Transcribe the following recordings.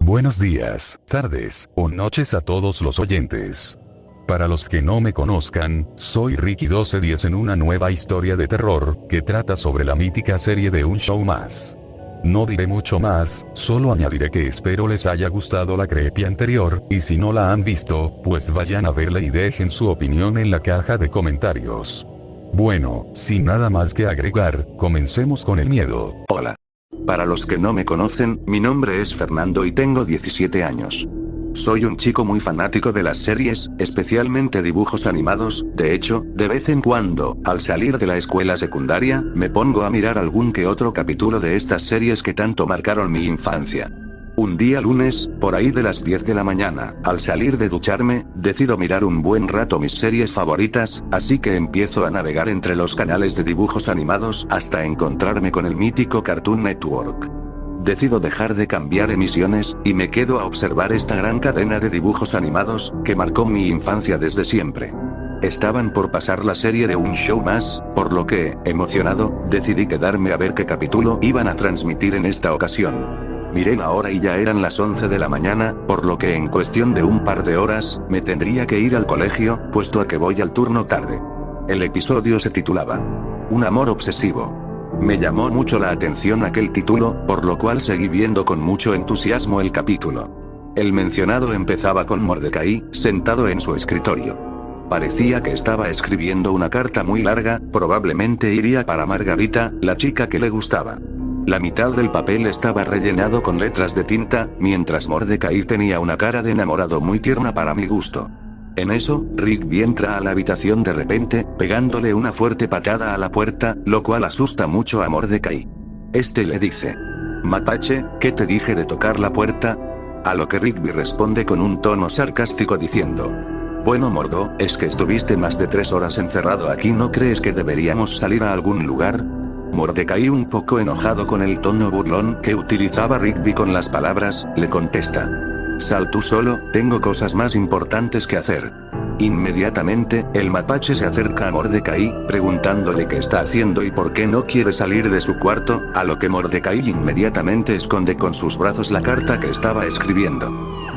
Buenos días, tardes o noches a todos los oyentes. Para los que no me conozcan, soy Ricky 1210 en una nueva historia de terror, que trata sobre la mítica serie de Un Show Más. No diré mucho más, solo añadiré que espero les haya gustado la creepy anterior, y si no la han visto, pues vayan a verla y dejen su opinión en la caja de comentarios. Bueno, sin nada más que agregar, comencemos con el miedo. Hola. Para los que no me conocen, mi nombre es Fernando y tengo 17 años. Soy un chico muy fanático de las series, especialmente dibujos animados. De hecho, de vez en cuando, al salir de la escuela secundaria, me pongo a mirar algún que otro capítulo de estas series que tanto marcaron mi infancia. Un día lunes, por ahí de las 10 de la mañana, al salir de ducharme, decido mirar un buen rato mis series favoritas, así que empiezo a navegar entre los canales de dibujos animados hasta encontrarme con el mítico Cartoon Network. Decido dejar de cambiar emisiones, y me quedo a observar esta gran cadena de dibujos animados, que marcó mi infancia desde siempre. Estaban por pasar la serie de Un Show Más, por lo que, emocionado, decidí quedarme a ver qué capítulo iban a transmitir en esta ocasión. Miré la hora y ya eran las 11 de la mañana, por lo que en cuestión de un par de horas, me tendría que ir al colegio, puesto a que voy al turno tarde. El episodio se titulaba Un amor obsesivo. Me llamó mucho la atención aquel título, por lo cual seguí viendo con mucho entusiasmo el capítulo. El mencionado empezaba con Mordecai, sentado en su escritorio. Parecía que estaba escribiendo una carta muy larga, probablemente iría para Margarita, la chica que le gustaba. La mitad del papel estaba rellenado con letras de tinta, mientras Mordecai tenía una cara de enamorado muy tierna para mi gusto. En eso, Rigby entra a la habitación de repente, pegándole una fuerte patada a la puerta, lo cual asusta mucho a Mordecai. Este le dice: «Mapache, ¿qué te dije de tocar la puerta?». A lo que Rigby responde con un tono sarcástico diciendo: «Bueno Mordo, es que estuviste más de 3 horas encerrado aquí, ¿no crees que deberíamos salir a algún lugar?». Mordecai, un poco enojado con el tono burlón que utilizaba Rigby con las palabras, le contesta: «Sal tú solo, tengo cosas más importantes que hacer». Inmediatamente, el mapache se acerca a Mordecai, preguntándole qué está haciendo y por qué no quiere salir de su cuarto, a lo que Mordecai inmediatamente esconde con sus brazos la carta que estaba escribiendo.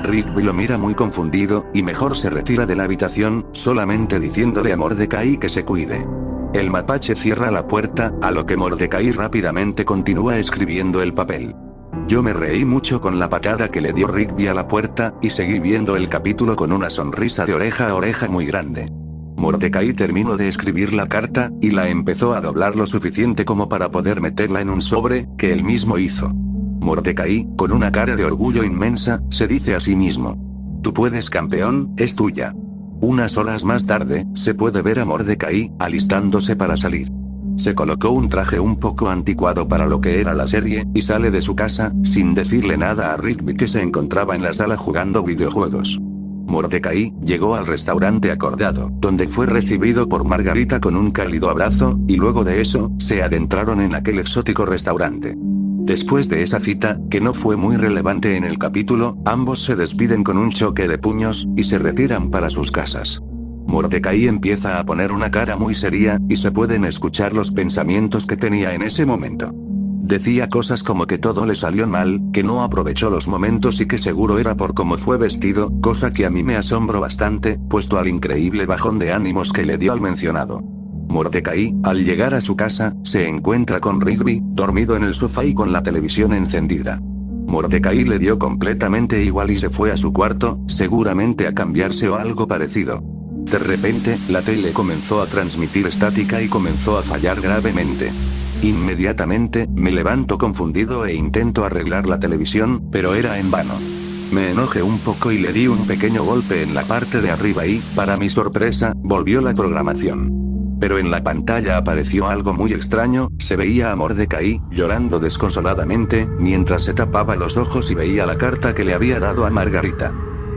Rigby lo mira muy confundido, y mejor se retira de la habitación, solamente diciéndole a Mordecai que se cuide. El mapache cierra la puerta, a lo que Mordecai rápidamente continúa escribiendo el papel. Yo me reí mucho con la patada que le dio Rigby a la puerta, y seguí viendo el capítulo con una sonrisa de oreja a oreja muy grande. Mordecai terminó de escribir la carta, y la empezó a doblar lo suficiente como para poder meterla en un sobre, que él mismo hizo. Mordecai, con una cara de orgullo inmensa, se dice a sí mismo: «Tú puedes, campeón, es tuya». Unas horas más tarde, se puede ver a Mordecai, alistándose para salir. Se colocó un traje un poco anticuado para lo que era la serie, y sale de su casa, sin decirle nada a Rigby que se encontraba en la sala jugando videojuegos. Mordecai llegó al restaurante acordado, donde fue recibido por Margarita con un cálido abrazo, y luego de eso, se adentraron en aquel exótico restaurante. Después de esa cita, que no fue muy relevante en el capítulo, ambos se despiden con un choque de puños, y se retiran para sus casas. Mordecai empieza a poner una cara muy seria, y se pueden escuchar los pensamientos que tenía en ese momento. Decía cosas como que todo le salió mal, que no aprovechó los momentos y que seguro era por cómo fue vestido, cosa que a mí me asombró bastante, puesto al increíble bajón de ánimos que le dio al mencionado. Mordecai, al llegar a su casa, se encuentra con Rigby, dormido en el sofá y con la televisión encendida. Mordecai le dio completamente igual y se fue a su cuarto, seguramente a cambiarse o algo parecido. De repente, la tele comenzó a transmitir estática y comenzó a fallar gravemente. Inmediatamente, me levanto confundido e intento arreglar la televisión, pero era en vano. Me enojé un poco y le di un pequeño golpe en la parte de arriba y, para mi sorpresa, volvió la programación. Pero en la pantalla apareció algo muy extraño, se veía a Mordecai, llorando desconsoladamente, mientras se tapaba los ojos y veía la carta que le había dado a Margarita.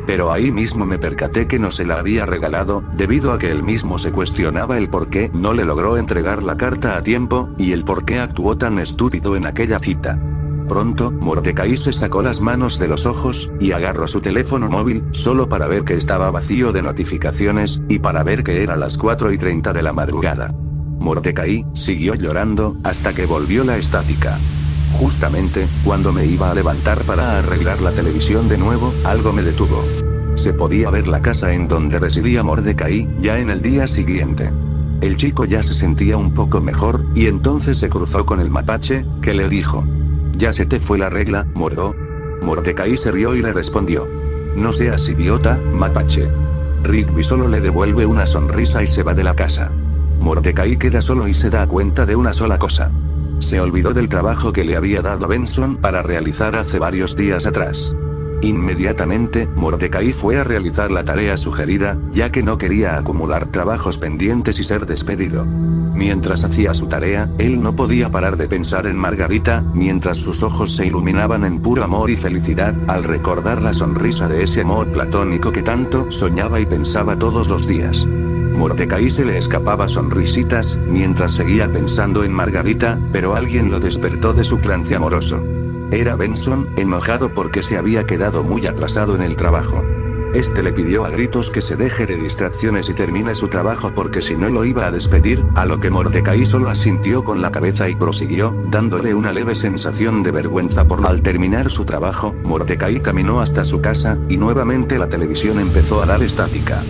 Pero ahí mismo me percaté que no se la había regalado, debido a que él mismo se cuestionaba el por qué no le logró entregar la carta a tiempo, y el por qué actuó tan estúpido en aquella cita. Pronto, Mordecai se sacó las manos de los ojos, y agarró su teléfono móvil, solo para ver que estaba vacío de notificaciones, y para ver que era las 4:30 de la madrugada. Mordecai siguió llorando, hasta que volvió la estática. Justamente, cuando me iba a levantar para arreglar la televisión de nuevo, algo me detuvo. Se podía ver la casa en donde residía Mordecai, ya en el día siguiente. El chico ya se sentía un poco mejor, y entonces se cruzó con el mapache, que le dijo: «¿Ya se te fue la regla, Mordo?». Mordecai se rió y le respondió: «No seas idiota, mapache». Rigby solo le devuelve una sonrisa y se va de la casa. Mordecai queda solo y se da cuenta de una sola cosa. Se olvidó del trabajo que le había dado Benson para realizar hace varios días atrás. Inmediatamente, Mordecai fue a realizar la tarea sugerida, ya que no quería acumular trabajos pendientes y ser despedido. Mientras hacía su tarea, él no podía parar de pensar en Margarita, mientras sus ojos se iluminaban en puro amor y felicidad, al recordar la sonrisa de ese amor platónico que tanto soñaba y pensaba todos los días. Mordecai se le escapaba sonrisitas, mientras seguía pensando en Margarita, pero alguien lo despertó de su trance amoroso. Era Benson, enojado porque se había quedado muy atrasado en el trabajo. Este le pidió a gritos que se deje de distracciones y termine su trabajo porque si no lo iba a despedir, a lo que Mordecai solo asintió con la cabeza y prosiguió, dándole una leve sensación de vergüenza Al terminar su trabajo, Mordecai caminó hasta su casa, y nuevamente la televisión empezó a dar estática.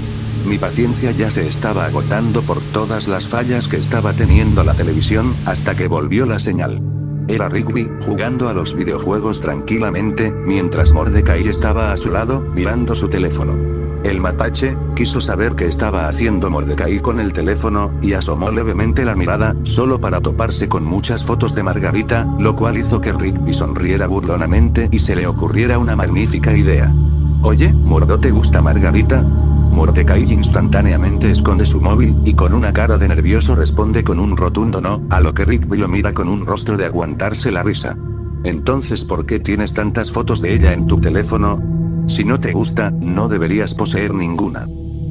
Mi paciencia ya se estaba agotando por todas las fallas que estaba teniendo la televisión, hasta que volvió la señal. Era Rigby, jugando a los videojuegos tranquilamente, mientras Mordecai estaba a su lado, mirando su teléfono. El mapache quiso saber qué estaba haciendo Mordecai con el teléfono, y asomó levemente la mirada, solo para toparse con muchas fotos de Margarita, lo cual hizo que Rigby sonriera burlonamente y se le ocurriera una magnífica idea. «Oye, Mordo, ¿te gusta Margarita?». Mordecai instantáneamente esconde su móvil, y con una cara de nervioso responde con un rotundo no, a lo que Rigby lo mira con un rostro de aguantarse la risa. «Entonces, ¿por qué tienes tantas fotos de ella en tu teléfono? Si no te gusta, no deberías poseer ninguna».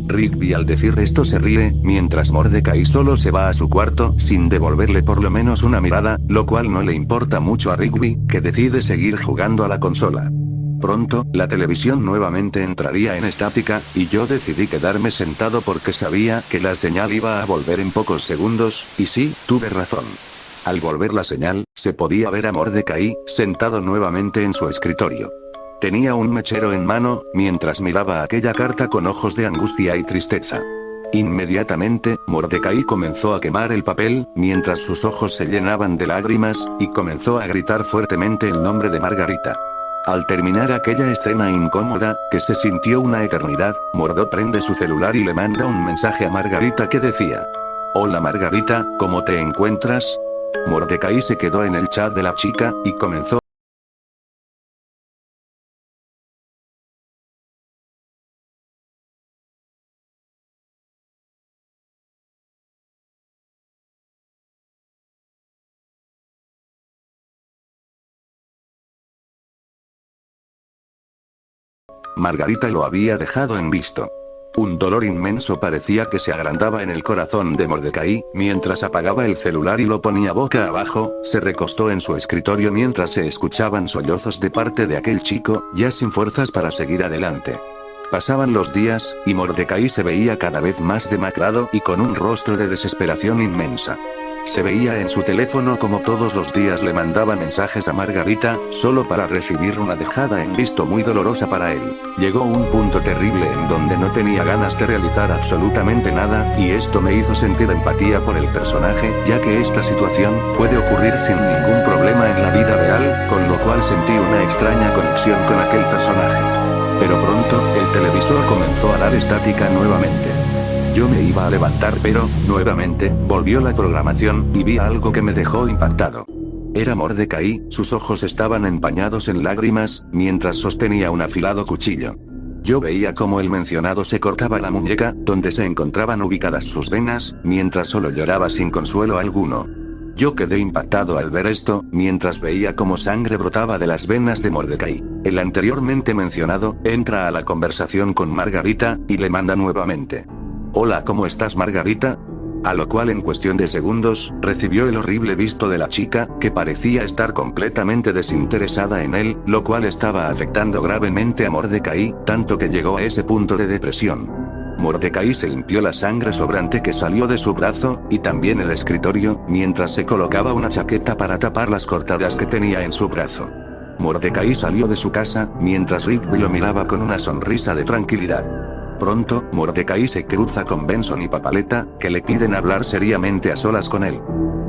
Rigby al decir esto se ríe, mientras Mordecai solo se va a su cuarto, sin devolverle por lo menos una mirada, lo cual no le importa mucho a Rigby, que decide seguir jugando a la consola. Pronto, la televisión nuevamente entraría en estática, y yo decidí quedarme sentado porque sabía que la señal iba a volver en pocos segundos, y sí, tuve razón. Al volver la señal, se podía ver a Mordecai, sentado nuevamente en su escritorio. Tenía un mechero en mano, mientras miraba aquella carta con ojos de angustia y tristeza. Inmediatamente, Mordecai comenzó a quemar el papel, mientras sus ojos se llenaban de lágrimas, y comenzó a gritar fuertemente el nombre de Margarita. Al terminar aquella escena incómoda, que se sintió una eternidad, Mordo prende su celular y le manda un mensaje a Margarita que decía: «Hola Margarita, ¿cómo te encuentras?». Mordecai se quedó en el chat de la chica, y comenzó Margarita lo había dejado en visto. Un dolor inmenso parecía que se agrandaba en el corazón de Mordecai, mientras apagaba el celular y lo ponía boca abajo, se recostó en su escritorio mientras se escuchaban sollozos de parte de aquel chico, ya sin fuerzas para seguir adelante. Pasaban los días, y Mordecai se veía cada vez más demacrado y con un rostro de desesperación inmensa. Se veía en su teléfono como todos los días le mandaba mensajes a Margarita, solo para recibir una dejada en visto muy dolorosa para él. Llegó un punto terrible en donde no tenía ganas de realizar absolutamente nada, y esto me hizo sentir empatía por el personaje, ya que esta situación puede ocurrir sin ningún problema en la vida real, con lo cual sentí una extraña conexión con aquel personaje. Pero pronto, el televisor comenzó a dar estática nuevamente. Yo me iba a levantar pero, nuevamente, volvió la programación, y vi algo que me dejó impactado. Era Mordecai, sus ojos estaban empañados en lágrimas, mientras sostenía un afilado cuchillo. Yo veía cómo el mencionado se cortaba la muñeca, donde se encontraban ubicadas sus venas, mientras solo lloraba sin consuelo alguno. Yo quedé impactado al ver esto, mientras veía cómo sangre brotaba de las venas de Mordecai. El anteriormente mencionado, entra a la conversación con Margarita, y le manda nuevamente: «Hola, ¿cómo estás Margarita?». A lo cual en cuestión de segundos, recibió el horrible visto de la chica, que parecía estar completamente desinteresada en él, lo cual estaba afectando gravemente a Mordecai, tanto que llegó a ese punto de depresión. Mordecai se limpió la sangre sobrante que salió de su brazo, y también el escritorio, mientras se colocaba una chaqueta para tapar las cortadas que tenía en su brazo. Mordecai salió de su casa, mientras Rigby lo miraba con una sonrisa de tranquilidad. Pronto, Mordecai se cruza con Benson y Papaleta, que le piden hablar seriamente a solas con él.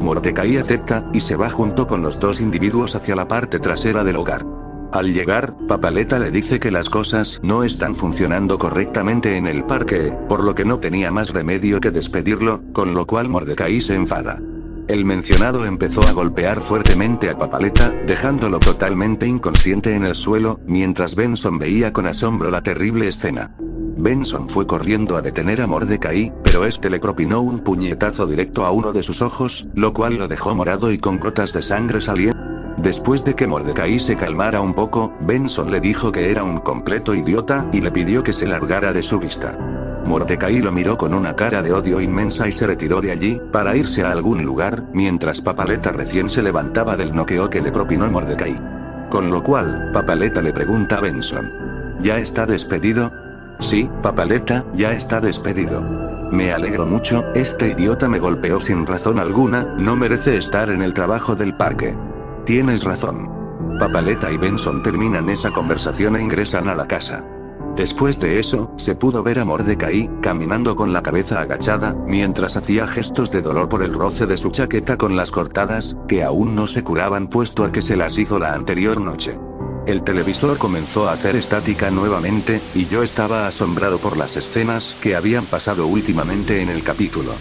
Mordecai acepta, y se va junto con los dos individuos hacia la parte trasera del hogar. Al llegar, Papaleta le dice que las cosas no están funcionando correctamente en el parque, por lo que no tenía más remedio que despedirlo, con lo cual Mordecai se enfada. El mencionado empezó a golpear fuertemente a Papaleta, dejándolo totalmente inconsciente en el suelo, mientras Benson veía con asombro la terrible escena. Benson fue corriendo a detener a Mordecai, pero este le propinó un puñetazo directo a uno de sus ojos, lo cual lo dejó morado y con gotas de sangre saliendo. Después de que Mordecai se calmara un poco, Benson le dijo que era un completo idiota, y le pidió que se largara de su vista. Mordecai lo miró con una cara de odio inmensa y se retiró de allí, para irse a algún lugar, mientras Papaleta recién se levantaba del noqueo que le propinó Mordecai. Con lo cual, Papaleta le pregunta a Benson: ¿Ya está despedido? Sí, Papaleta, ya está despedido. Me alegro mucho, este idiota me golpeó sin razón alguna, no merece estar en el trabajo del parque. Tienes razón. Papaleta y Benson terminan esa conversación e ingresan a la casa. Después de eso, se pudo ver a Mordecai, caminando con la cabeza agachada, mientras hacía gestos de dolor por el roce de su chaqueta con las cortadas, que aún no se curaban puesto a que se las hizo la anterior noche. El televisor comenzó a hacer estática nuevamente, y yo estaba asombrado por las escenas que habían pasado últimamente en el capítulo.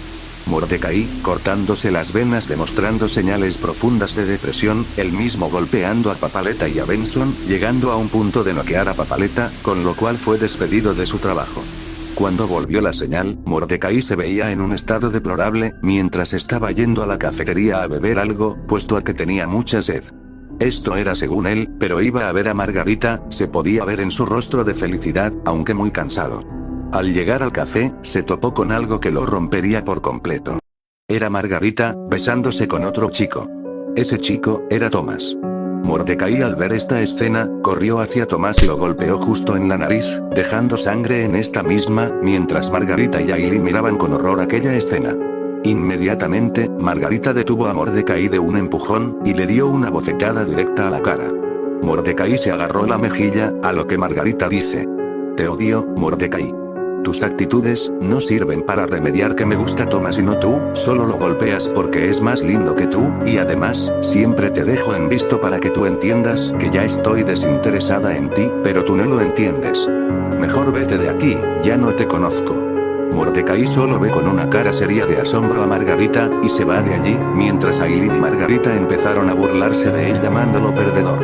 Mordecai, cortándose las venas demostrando señales profundas de depresión, él mismo golpeando a Papaleta y a Benson, llegando a un punto de noquear a Papaleta, con lo cual fue despedido de su trabajo. Cuando volvió la señal, Mordecai se veía en un estado deplorable, mientras estaba yendo a la cafetería a beber algo, puesto a que tenía mucha sed. Esto era según él, pero iba a ver a Margarita, se podía ver en su rostro de felicidad, aunque muy cansado. Al llegar al café, se topó con algo que lo rompería por completo. Era Margarita, besándose con otro chico. Ese chico, era Thomas. Mordecai al ver esta escena, corrió hacia Thomas y lo golpeó justo en la nariz, dejando sangre en esta misma, mientras Margarita y Aileen miraban con horror aquella escena. Inmediatamente, Margarita detuvo a Mordecai de un empujón, y le dio una bofetada directa a la cara. Mordecai se agarró la mejilla, a lo que Margarita dice: «Te odio, Mordecai. Tus actitudes no sirven para remediar que me gusta Thomas y no tú, solo lo golpeas porque es más lindo que tú, y además, siempre te dejo en visto para que tú entiendas que ya estoy desinteresada en ti, pero tú no lo entiendes. Mejor vete de aquí, ya no te conozco». Mordecai solo ve con una cara seria de asombro a Margarita, y se va de allí, mientras Aileen y Margarita empezaron a burlarse de él llamándolo perdedor.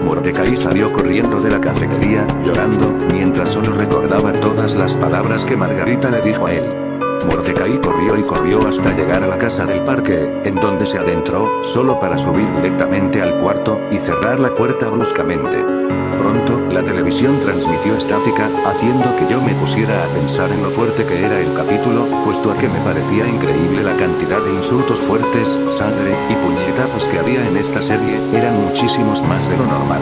Mordecai salió corriendo de la cafetería, llorando, mientras solo recordaba todas las palabras que Margarita le dijo a él. Mordecai corrió y corrió hasta llegar a la casa del parque, en donde se adentró, solo para subir directamente al cuarto, y cerrar la puerta bruscamente. Pronto, la televisión transmitió estática, haciendo que yo me pusiera a pensar en lo fuerte que era el capítulo, puesto a que me parecía increíble la cantidad de insultos fuertes, sangre, y puñetazos que había en esta serie, eran muchísimos más de lo normal.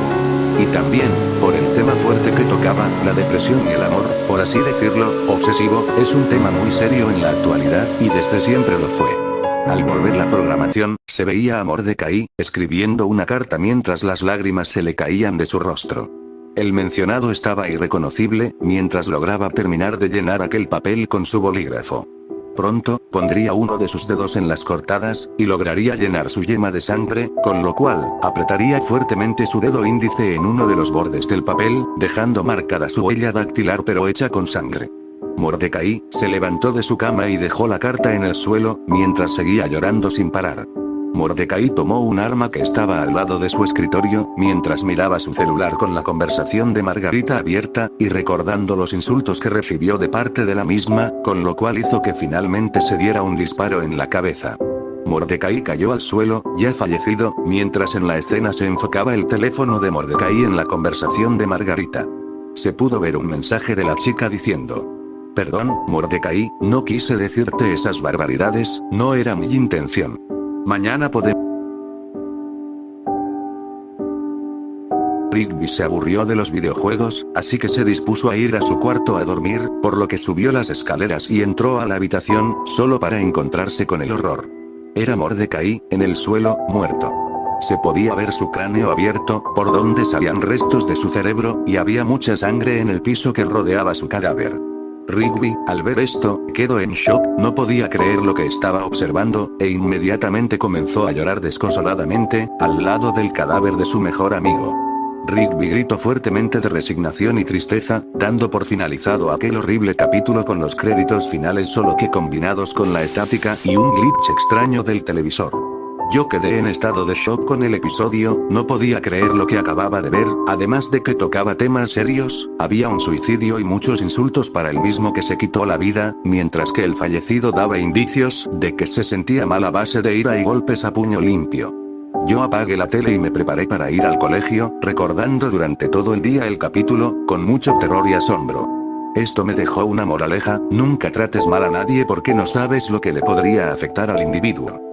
Y también, por el tema fuerte que tocaba, la depresión y el amor, por así decirlo, obsesivo, es un tema muy serio en la actualidad, y desde siempre lo fue. Al volver la programación, se veía a Mordecai, escribiendo una carta mientras las lágrimas se le caían de su rostro. El mencionado estaba irreconocible, mientras lograba terminar de llenar aquel papel con su bolígrafo. Pronto, pondría uno de sus dedos en las cortadas, y lograría llenar su yema de sangre, con lo cual, apretaría fuertemente su dedo índice en uno de los bordes del papel, dejando marcada su huella dactilar pero hecha con sangre. Mordecai se levantó de su cama y dejó la carta en el suelo, mientras seguía llorando sin parar. Mordecai tomó un arma que estaba al lado de su escritorio, mientras miraba su celular con la conversación de Margarita abierta, y recordando los insultos que recibió de parte de la misma, con lo cual hizo que finalmente se diera un disparo en la cabeza. Mordecai cayó al suelo, ya fallecido, mientras en la escena se enfocaba el teléfono de Mordecai en la conversación de Margarita. Se pudo ver un mensaje de la chica diciendo: «Perdón, Mordecai, no quise decirte esas barbaridades, no era mi intención. Mañana podemos...». Rigby se aburrió de los videojuegos, así que se dispuso a ir a su cuarto a dormir, por lo que subió las escaleras y entró a la habitación, solo para encontrarse con el horror. Era Mordecai, en el suelo, muerto. Se podía ver su cráneo abierto, por donde salían restos de su cerebro, y había mucha sangre en el piso que rodeaba su cadáver. Rigby, al ver esto, quedó en shock, no podía creer lo que estaba observando, e inmediatamente comenzó a llorar desconsoladamente, al lado del cadáver de su mejor amigo. Rigby gritó fuertemente de resignación y tristeza, dando por finalizado aquel horrible capítulo con los créditos finales solo que combinados con la estática y un glitch extraño del televisor. Yo quedé en estado de shock con el episodio, no podía creer lo que acababa de ver, además de que tocaba temas serios, había un suicidio y muchos insultos para el mismo que se quitó la vida, mientras que el fallecido daba indicios de que se sentía mal a base de ira y golpes a puño limpio. Yo apagué la tele y me preparé para ir al colegio, recordando durante todo el día el capítulo, con mucho terror y asombro. Esto me dejó una moraleja, nunca trates mal a nadie porque no sabes lo que le podría afectar al individuo.